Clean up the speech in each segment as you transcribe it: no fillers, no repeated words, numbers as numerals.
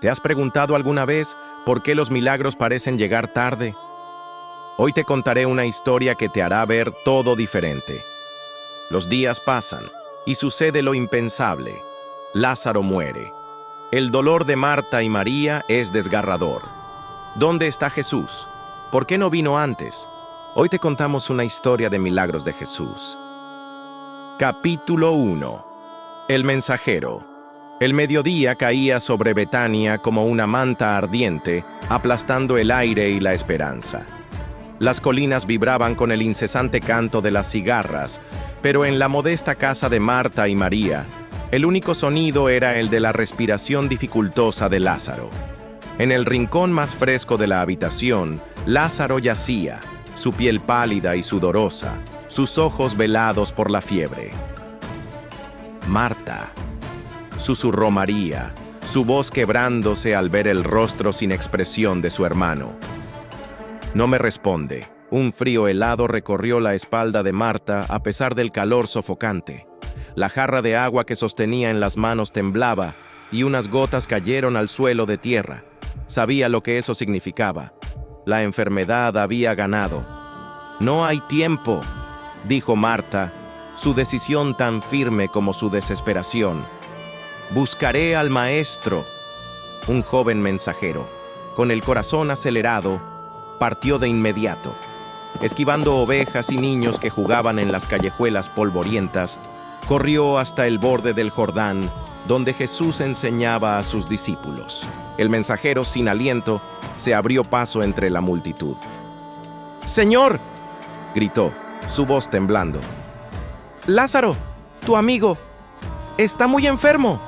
¿Te has preguntado alguna vez por qué los milagros parecen llegar tarde? Hoy te contaré una historia que te hará ver todo diferente. Los días pasan y sucede lo impensable. Lázaro muere. El dolor de Marta y María es desgarrador. ¿Dónde está Jesús? ¿Por qué no vino antes? Hoy te contamos una historia de milagros de Jesús. Capítulo 1. El mensajero. El mediodía caía sobre Betania como una manta ardiente, aplastando el aire y la esperanza. Las colinas vibraban con el incesante canto de las cigarras, pero en la modesta casa de Marta y María, el único sonido era el de la respiración dificultosa de Lázaro. En el rincón más fresco de la habitación, Lázaro yacía, su piel pálida y sudorosa, sus ojos velados por la fiebre. «Marta», susurró María, su voz quebrándose al ver el rostro sin expresión de su hermano. No me responde. Un frío helado recorrió la espalda de Marta a pesar del calor sofocante. La jarra de agua que sostenía en las manos temblaba y unas gotas cayeron al suelo de tierra. Sabía lo que eso significaba. La enfermedad había ganado. «No hay tiempo», dijo Marta, su decisión tan firme como su desesperación. «Buscaré al maestro». Un joven mensajero, con el corazón acelerado, partió de inmediato. Esquivando ovejas y niños que jugaban en las callejuelas polvorientas, corrió hasta el borde del Jordán, donde Jesús enseñaba a sus discípulos. El mensajero, sin aliento, se abrió paso entre la multitud. «¡Señor!», gritó, su voz temblando. «Lázaro, tu amigo, está muy enfermo».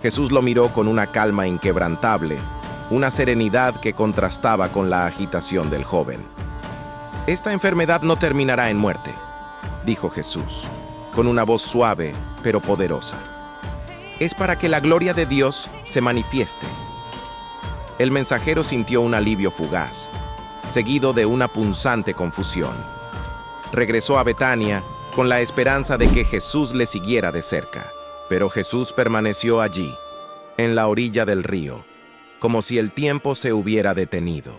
Jesús lo miró con una calma inquebrantable, una serenidad que contrastaba con la agitación del joven. «Esta enfermedad no terminará en muerte», dijo Jesús, con una voz suave pero poderosa. «Es para que la gloria de Dios se manifieste». El mensajero sintió un alivio fugaz, seguido de una punzante confusión. Regresó a Betania con la esperanza de que Jesús le siguiera de cerca, pero Jesús permaneció allí, en la orilla del río, como si el tiempo se hubiera detenido.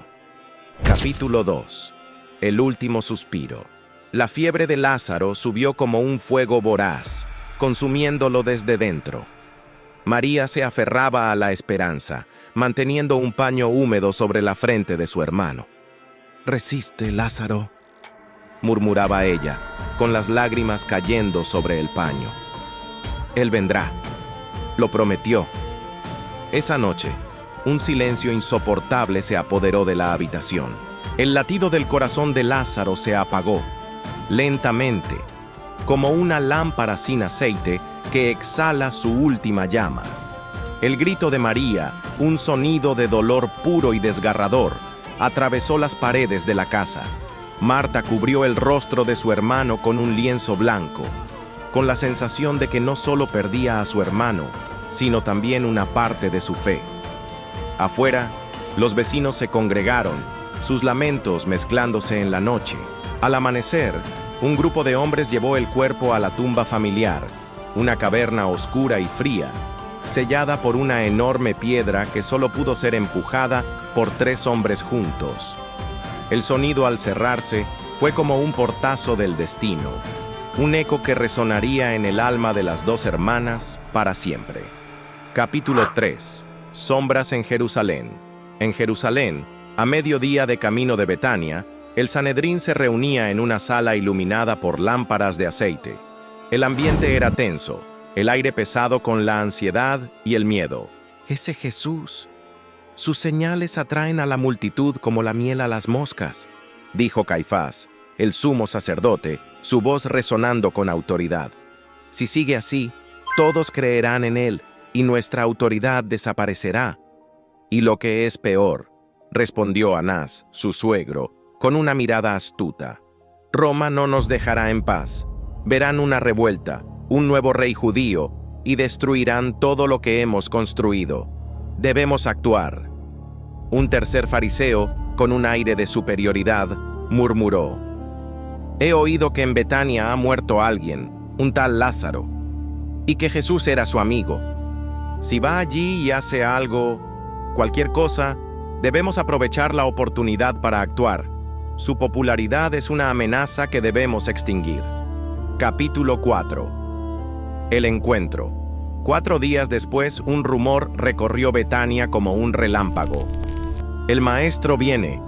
Capítulo 2. El último suspiro. La fiebre de Lázaro subió como un fuego voraz, consumiéndolo desde dentro. María se aferraba a la esperanza, manteniendo un paño húmedo sobre la frente de su hermano. «Resiste, Lázaro», murmuraba ella, con las lágrimas cayendo sobre el paño. «Él vendrá», lo prometió. Esa noche, un silencio insoportable se apoderó de la habitación. El latido del corazón de Lázaro se apagó, lentamente, como una lámpara sin aceite que exhala su última llama. El grito de María, un sonido de dolor puro y desgarrador, atravesó las paredes de la casa. Marta cubrió el rostro de su hermano con un lienzo blanco, con la sensación de que no solo perdía a su hermano, sino también una parte de su fe. Afuera, los vecinos se congregaron, sus lamentos mezclándose en la noche. Al amanecer, un grupo de hombres llevó el cuerpo a la tumba familiar, una caverna oscura y fría, sellada por una enorme piedra que solo pudo ser empujada por 3 hombres juntos. El sonido al cerrarse fue como un portazo del destino, un eco que resonaría en el alma de las 2 hermanas para siempre. Capítulo 3. Sombras en Jerusalén. En Jerusalén, a mediodía de camino de Betania, el Sanedrín se reunía en una sala iluminada por lámparas de aceite. El ambiente era tenso, el aire pesado con la ansiedad y el miedo. «Ese Jesús, sus señales atraen a la multitud como la miel a las moscas», dijo Caifás, el sumo sacerdote, su voz resonando con autoridad. «Si sigue así, todos creerán en él y nuestra autoridad desaparecerá». «Y lo que es peor», respondió Anás, su suegro, con una mirada astuta, «Roma no nos dejará en paz. Verán una revuelta, un nuevo rey judío, y destruirán todo lo que hemos construido. Debemos actuar». Un tercer fariseo, con un aire de superioridad, murmuró: «He oído que en Betania ha muerto alguien, un tal Lázaro, y que Jesús era su amigo. Si va allí y hace algo, Cualquier cosa, debemos aprovechar la oportunidad para actuar. Su popularidad es una amenaza que debemos extinguir. Capítulo 4. El encuentro. 4 días después, un rumor recorrió Betania como un relámpago. El maestro viene.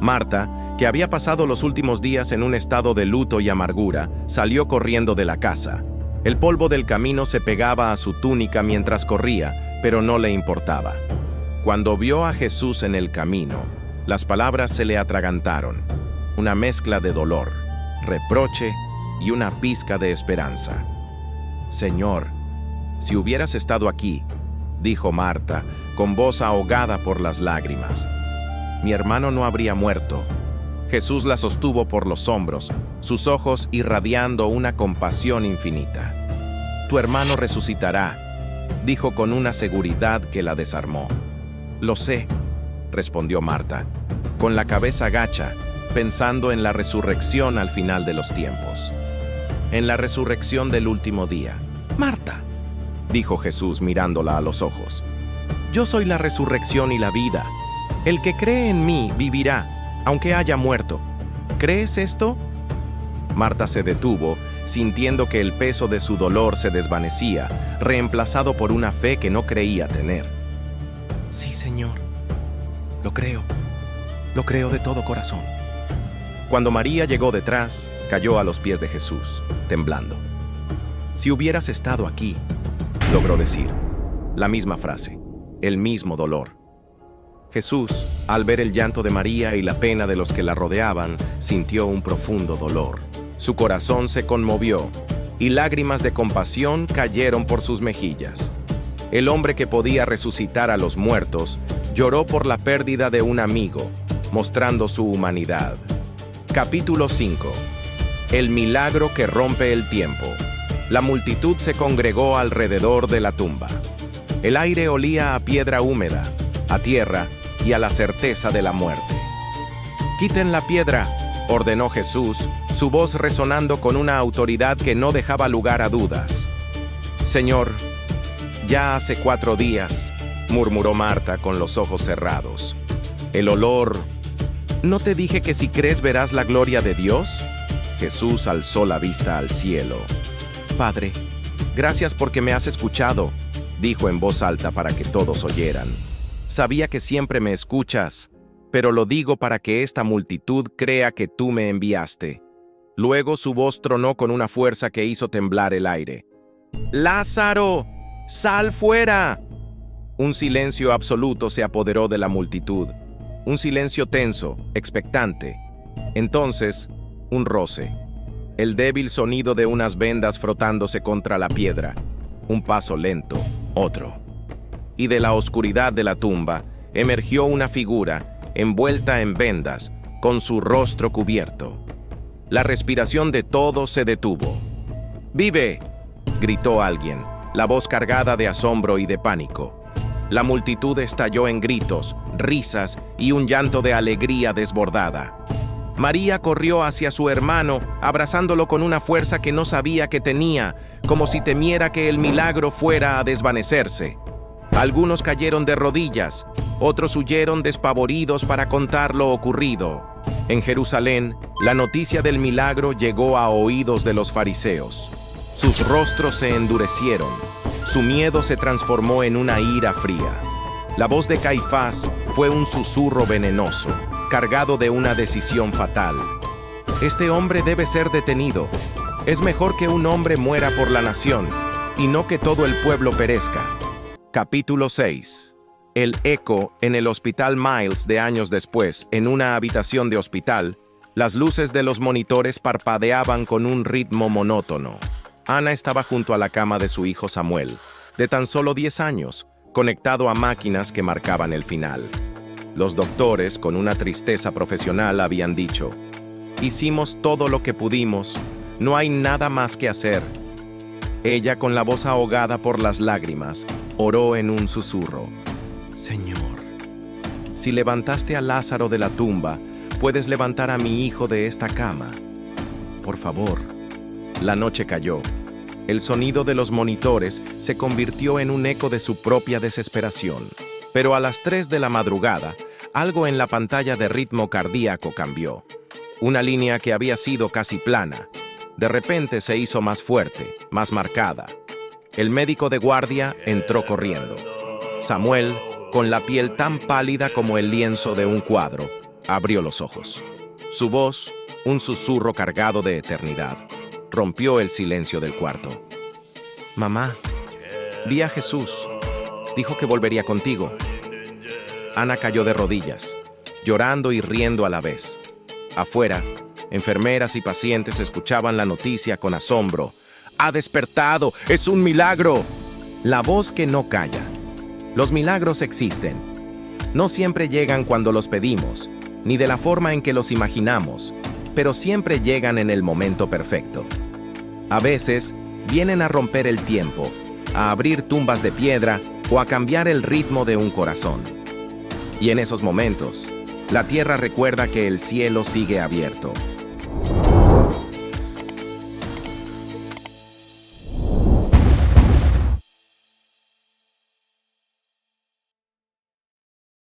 Marta, que había pasado los últimos días en un estado de luto y amargura, salió corriendo de la casa. El polvo del camino se pegaba a su túnica mientras corría, pero no le importaba. Cuando vio a Jesús en el camino, las palabras se le atragantaron. Una mezcla de dolor, reproche y una pizca de esperanza. «Señor, si hubieras estado aquí», dijo Marta, con voz ahogada por las lágrimas, «mi hermano no habría muerto». Jesús la sostuvo por los hombros, sus ojos irradiando una compasión infinita. «Tu hermano resucitará», dijo con una seguridad que la desarmó. «Lo sé», respondió Marta, con la cabeza gacha, pensando en la resurrección al final de los tiempos. En la resurrección del último día. «Marta», dijo Jesús mirándola a los ojos, «yo soy la resurrección y la vida. El que cree en mí vivirá, aunque haya muerto. ¿Crees esto?». Marta se detuvo, sintiendo que el peso de su dolor se desvanecía, reemplazado por una fe que no creía tener. «Sí, Señor, lo creo de todo corazón». Cuando María llegó detrás, cayó a los pies de Jesús, temblando. «Si hubieras estado aquí», logró decir. La misma frase, el mismo dolor. Jesús, al ver el llanto de María y la pena de los que la rodeaban, sintió un profundo dolor. Su corazón se conmovió, y lágrimas de compasión cayeron por sus mejillas. El hombre que podía resucitar a los muertos lloró por la pérdida de un amigo, mostrando su humanidad. Capítulo 5. El milagro que rompe el tiempo. La multitud se congregó alrededor de la tumba. El aire olía a piedra húmeda, a tierra y a la certeza de la muerte. «Quiten la piedra», ordenó Jesús, su voz resonando con una autoridad que no dejaba lugar a dudas. «Señor, ya hace 4 días», murmuró Marta con los ojos cerrados. «El olor... ¿No te dije que si crees verás la gloria de Dios?». Jesús alzó la vista al cielo. «Padre, gracias porque me has escuchado», dijo en voz alta para que todos oyeran. «Sabía que siempre me escuchas, pero lo digo para que esta multitud crea que tú me enviaste». Luego su voz tronó con una fuerza que hizo temblar el aire. «¡Lázaro, sal fuera!». Un silencio absoluto se apoderó de la multitud, un silencio tenso, expectante. Entonces, un roce, el débil sonido de unas vendas frotándose contra la piedra, un paso lento, otro. Y de la oscuridad de la tumba emergió una figura, envuelta en vendas, con su rostro cubierto. La respiración de todos se detuvo. «¡Vive!», gritó alguien, la voz cargada de asombro y de pánico. La multitud estalló en gritos, risas y un llanto de alegría desbordada. María corrió hacia su hermano, abrazándolo con una fuerza que no sabía que tenía, como si temiera que el milagro fuera a desvanecerse. Algunos cayeron de rodillas, otros huyeron despavoridos para contar lo ocurrido. En Jerusalén, la noticia del milagro llegó a oídos de los fariseos. Sus rostros se endurecieron, su miedo se transformó en una ira fría. La voz de Caifás fue un susurro venenoso, cargado de una decisión fatal. «Este hombre debe ser detenido. Es mejor que un hombre muera por la nación, y no que todo el pueblo perezca». Capítulo 6. El eco en el Hospital Miles de años después, en una habitación de hospital, las luces de los monitores parpadeaban con un ritmo monótono. Ana estaba junto a la cama de su hijo Samuel, de tan solo 10 años, conectado a máquinas que marcaban el final. Los doctores, con una tristeza profesional, habían dicho: «Hicimos todo lo que pudimos, no hay nada más que hacer». Ella, con la voz ahogada por las lágrimas, oró en un susurro: «Señor, si levantaste a Lázaro de la tumba, puedes levantar a mi hijo de esta cama. Por favor». La noche cayó. El sonido de los monitores se convirtió en un eco de su propia desesperación. Pero a las 3 de la madrugada, algo en la pantalla de ritmo cardíaco cambió. Una línea que había sido casi plana, de repente se hizo más fuerte, más marcada. El médico de guardia entró corriendo. Samuel, con la piel tan pálida como el lienzo de un cuadro, abrió los ojos. Su voz, un susurro cargado de eternidad, rompió el silencio del cuarto. «Mamá, vi a Jesús. Dijo que volvería contigo». Ana cayó de rodillas, llorando y riendo a la vez. Afuera, enfermeras y pacientes escuchaban la noticia con asombro. «¡Ha despertado! ¡Es un milagro!». La voz que no calla. Los milagros existen. No siempre llegan cuando los pedimos, ni de la forma en que los imaginamos, pero siempre llegan en el momento perfecto. A veces, vienen a romper el tiempo, a abrir tumbas de piedra o a cambiar el ritmo de un corazón. Y en esos momentos, la tierra recuerda que el cielo sigue abierto.